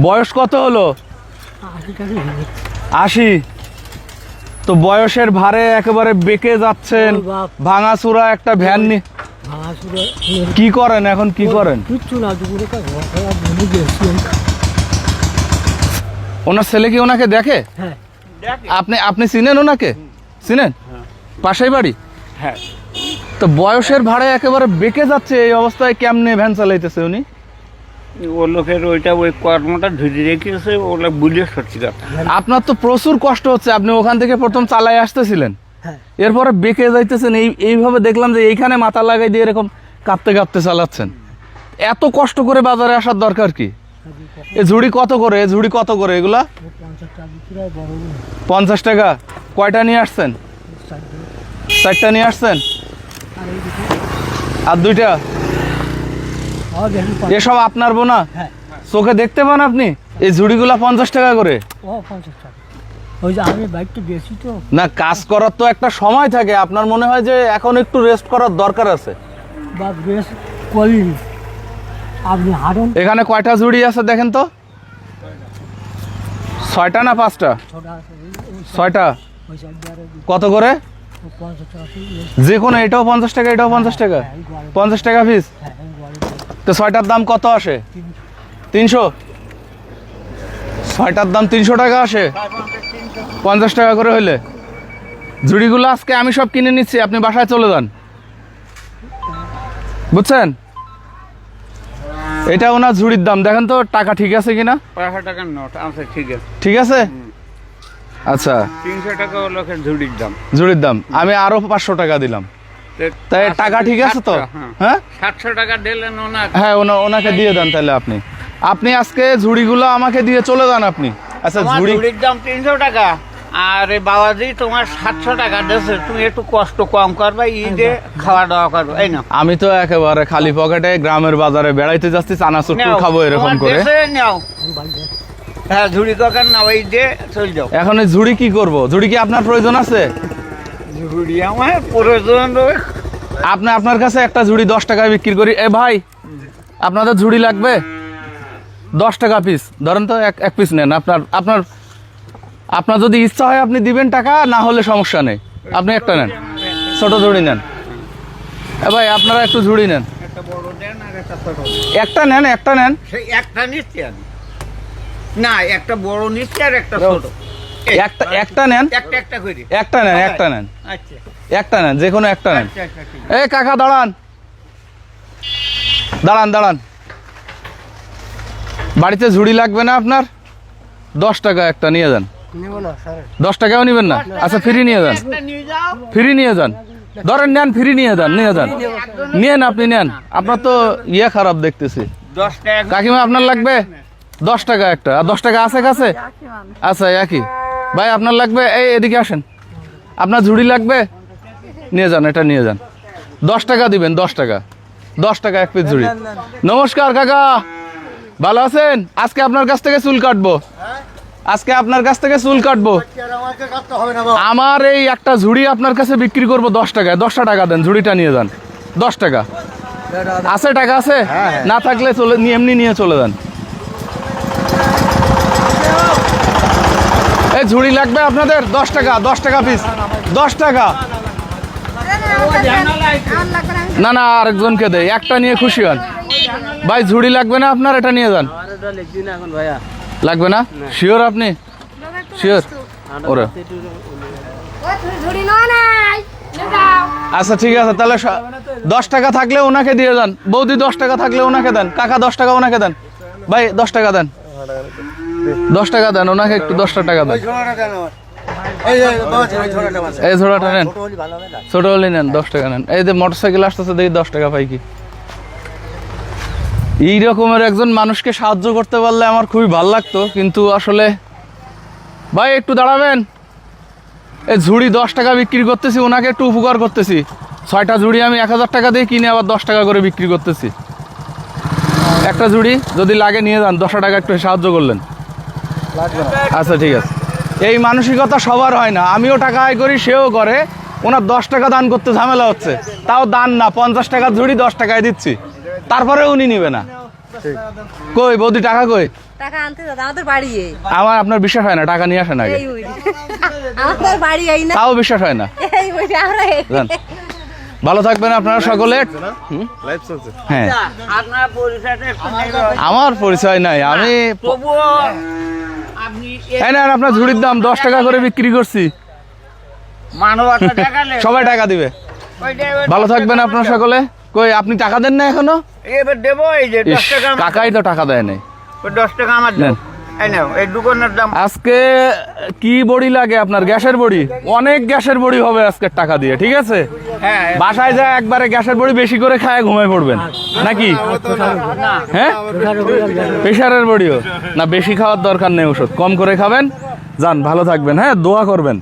বয়স কত হলো? 80। তো বয়সের ভারে একেবারে বেঁকে যাচ্ছেন, ভাঙাচুরা একটা ভ্যান নিয়ে। কি করেন এখন, কি করেন? ওনার ছেলে কি ওনাকে দেখে? আপনি চিনেন ওনাকে? চিনেন? পাশেই বাড়ি? হ্যাঁ। তো বয়সের ভাড়ে একেবারে বেঁকে যাচ্ছে, এই অবস্থায় কেমনে ভ্যান চালাইতেছে উনি? ও লোকের ওইটা ওই কর্মটা ধরে রেখেছে, ওগুলো বুঝে সত্যি কথা। আপনার তো প্রচুর কষ্ট হচ্ছে, আপনি ওখান থেকে প্রথম চালাই আসতেছিলেন, এরপরে বেঁকে যাইতেছেন, এইভাবে দেখলাম যে এইখানে মাথা লাগাই দিয়ে এরকম কাঁপতে কাঁপতে চালাচ্ছেন। এত কষ্ট করে বাজারে আসার দরকার কি? এ ঝুড়ি কত করে? এ ঝুড়ি কত করে এগুলা? 50 টাকা। কয়টা নিয়ে আসছেন? 4টা নিয়ে আসছেন, আর 2টা। এসব আপনার বোনা? চোখে দেখতে পান আপনি? এই ঝুড়িগুলা 50 টাকা করে? না, কাজ করার তো একটা সময় থাকে, আপনার মনে হয় যে এখন একটু রেস্ট করার দরকার আছে। এখানে কয়টা ঝুড়ি আছে দেখেন তো? 6টা না 5টা? 6টা। কত করে? যে কোনো, এটাও 50 টাকা, এটাও 50 টাকা? 50 টাকা পিস। তো 6টার দাম কত আসে? 300। 6টার দাম 300 টাকা আসে, 50 টাকা করে হইলে। ঝুড়িগুলো আজকে আমি সব কিনে নিচ্ছি, আপনি বাসায় চলে যান, বুঝছেন? এটা ওনার ঝুড়ির দাম, দেখেন তো টাকা ঠিক আছে কিনা। 500 টাকার নোট আছে, ঠিক আছে। ঠিক আছে, আচ্ছা। 300 টাকা ও লোকের ঝুড়ির দাম। ঝুড়ির দাম আমি আরো 500 টাকা দিলাম, তাই টাকা ঠিক আছে তো? হ্যাঁ, 700 টাকা দিলেন ওনাকে। হ্যাঁ, ওনাকে দিয়ে দেন তাহলে। আপনি আজকে ঝুড়িগুলো আমাকে দিয়ে চলে যান আপনি। আচ্ছা, ঝুড়ির দাম 300 টাকা, আর এই বাবাজি তোমার 700 টাকা দিয়েছে, তুমি একটু কষ্ট কম করবে, ঈদে খাওয়া দাওয়া করবে, এই না? আমি তো একেবারে খালি পকেটে গ্রামের বাজারে বেড়াইতে যাচ্ছি, চানাচুর খাবো এরকম করে। নাও, হ্যাঁ, ঝুড়ি দোকান নাও, এই দিয়ে চলে যাও। এখন এই ঝুড়ি কি করব? ঝুড়ি কি আপনার প্রয়োজন আছে? ঝুড়ি আমার প্রয়োজন। আপনার কাছে একটা ঝুড়ি 10 টাকায় বিক্রি করি। এ ভাই, আপনাদের ঝুড়ি লাগবে? 10 টাকা পিস ধরেন তো, এক পিস নেন। আপনার যদি ইচ্ছা হয় আপনি দিবেন টাকা, না হলে সমস্যা নেই, আপনি একটা নেন, ছোট ঝুড়ি নেন। এ ভাই, আপনারা একটু ঝুড়ি নেন, একটা বড় দেন আর একটা ছোট। একটা নেন, একটা নেন। সেই একটা নিচ্ছি আমি, না একটা বড় নিচ্ছি আর একটা ছোট। একটা নেন, একটা করে একটা নেন, একটা নেন, আচ্ছা একটা নেন, যে কোনো একটা নেন। আচ্ছা আচ্ছা, ঠিক আছে। এই কাকা, দাঁড়ান দাঁড়ান দাঁড়ান, বাড়িতে ঝুড়ি লাগবে না আপনার? 10 টাকা একটা নিয়ে যান। 10 টাকাও নিবেন না? আচ্ছা, ফ্রি নিয়ে যান, একটা নিয়ে যাও। ফ্রি নিয়ে যান। ধরেন নেন, ফ্রি নিয়ে যান, নিয়েন, আপনি নেন। আপনার তো ইয়ে খারাপ দেখতেছি। 10 টাকা কাকিমা, আপনার লাগবে? 10 টাকা একটা। আর 10 টাকা আছে কাছে? আচ্ছা, একই। ভাই, আপনার লাগবে? এদিকে আসেন। আপনার ঝুড়ি লাগবে? নিয়ে যান, এটা নিয়ে যান। 10 টাকা দিবেন, 10 টাকা। 10 টাকা এক পিস ঝুড়ি। নমস্কার কাকা, ভালো আছেন? আজকে আপনার কাছ থেকে চুল কাটবো, আজকে আপনার কাছ থেকে চুল কাটবো। আমার এই একটা ঝুড়ি আপনার কাছে বিক্রি করবো 10 টাকায়। 10টা টাকা দেন, ঝুড়িটা নিয়ে যান। 10 টাকা আছে? টাকা আছে? না থাকলে এমনি নিয়ে চলে যান। এই ঝুড়ি লাগবে আপনাদের? 10 টাকা, 10 টাকা পিস, 10 টাকা। না না, আরেকজনকে দেয়, একটা নিয়ে খুশি হন। ভাই, ঝুড়ি লাগবে না আপনার? এটা নিয়ে যান। লাগবে না? শিওর আপনি? শিওর? ওরা আচ্ছা, ঠিক আছে, তাহলে 10 টাকা থাকলে ওনাকে দিয়ে যান। বৌদি, 10 টাকা থাকলে ওনাকে দেন। কাকা, 10 টাকা ওনাকে দেন। ভাই, 10 টাকা দেন, 10 টাকা দেন ওনাকে, একটু 10টা টাকা দেন। এই ঝোড়াটা নেন, ছোট হলে নেন, 10 টাকা নেন। এই যে মোটরসাইকেল আসতেছে, দেখি 10 টাকা পাই কি। এই রকমের একজন মানুষকে সাহায্য করতে পারলে আমার খুবই ভালো লাগতো, কিন্তু আসলে ভাই একটু দাঁড়াবেন। এই ঝুড়ি 10 টাকা বিক্রি করতেছি, ওনাকে একটু উপকার করতেছি। 6টা ঝুড়ি আমি 1000 টাকা দিয়ে কিনে আবার 10 টাকা করে বিক্রি করতেছি। একটা ঝুড়ি যদি লাগে নিয়ে যান, 10 টাকা একটু সাহায্য করলেন। আচ্ছা, ঠিক আছে। এই মানসিকতা সবার হয় না, আমিও টাকা আয় করি, সেও করে। ওনার 10 টাকা দান করতে ঝামেলা হচ্ছে, তাও দান না, 50 টাকার ঝুড়ি 10 টাকায় দিচ্ছি, তারপরে উনি নিবে না। কই বৌদি টাকা কই? টাকা আনতে দাদা আমাদের বাড়ি এই। আমার আপনার বিশ্বাস হয় না, টাকা নিয়ে আসেন আগে। এই ওই আমাদের বাড়ি এই না তাও বিশ্বাস হয় না। এই ওই আমরা এই। যান। ভালো থাকবেন আপনারা সকলে। লাইভ চলছে। হ্যাঁ আপনার পরিচয়টা একটু নেবেন। আমার পরিচয় নাই, আমি তবুও আপনি এই নেন আপনার ঝুড়ির দাম 10 টাকা করে বিক্রি করছি, মানবতা দেখালে সবাই টাকা দিবে। ভালো থাকবেন আপনারা সকলে। কই আপনি টাকা দেন না এখনো? এবার দেবো এই যে 10 ইস, টাকা কাকাই তো টাকা দেয় নাই। 10 টাকা আমার নেন। দাও। এই নাও এই দোকানের দাম। আজকে কি বড়ি লাগে আপনার? গ্যাসের বড়ি, অনেক গ্যাসের বড়ি হবে আজকে টাকা দিয়ে, ঠিক আছে? হ্যাঁ বাসায় যা একবারে গ্যাসের বড়ি বেশি করে খায় ঘুমায় পড়বেন নাকি? হ্যাঁ প্রেশারের বড়িও না, বেশি খাওয়ার দরকার নেই, ওষুধ কম করে খাবেন। যান, ভালো থাকবেন, হ্যাঁ দোয়া করবেন।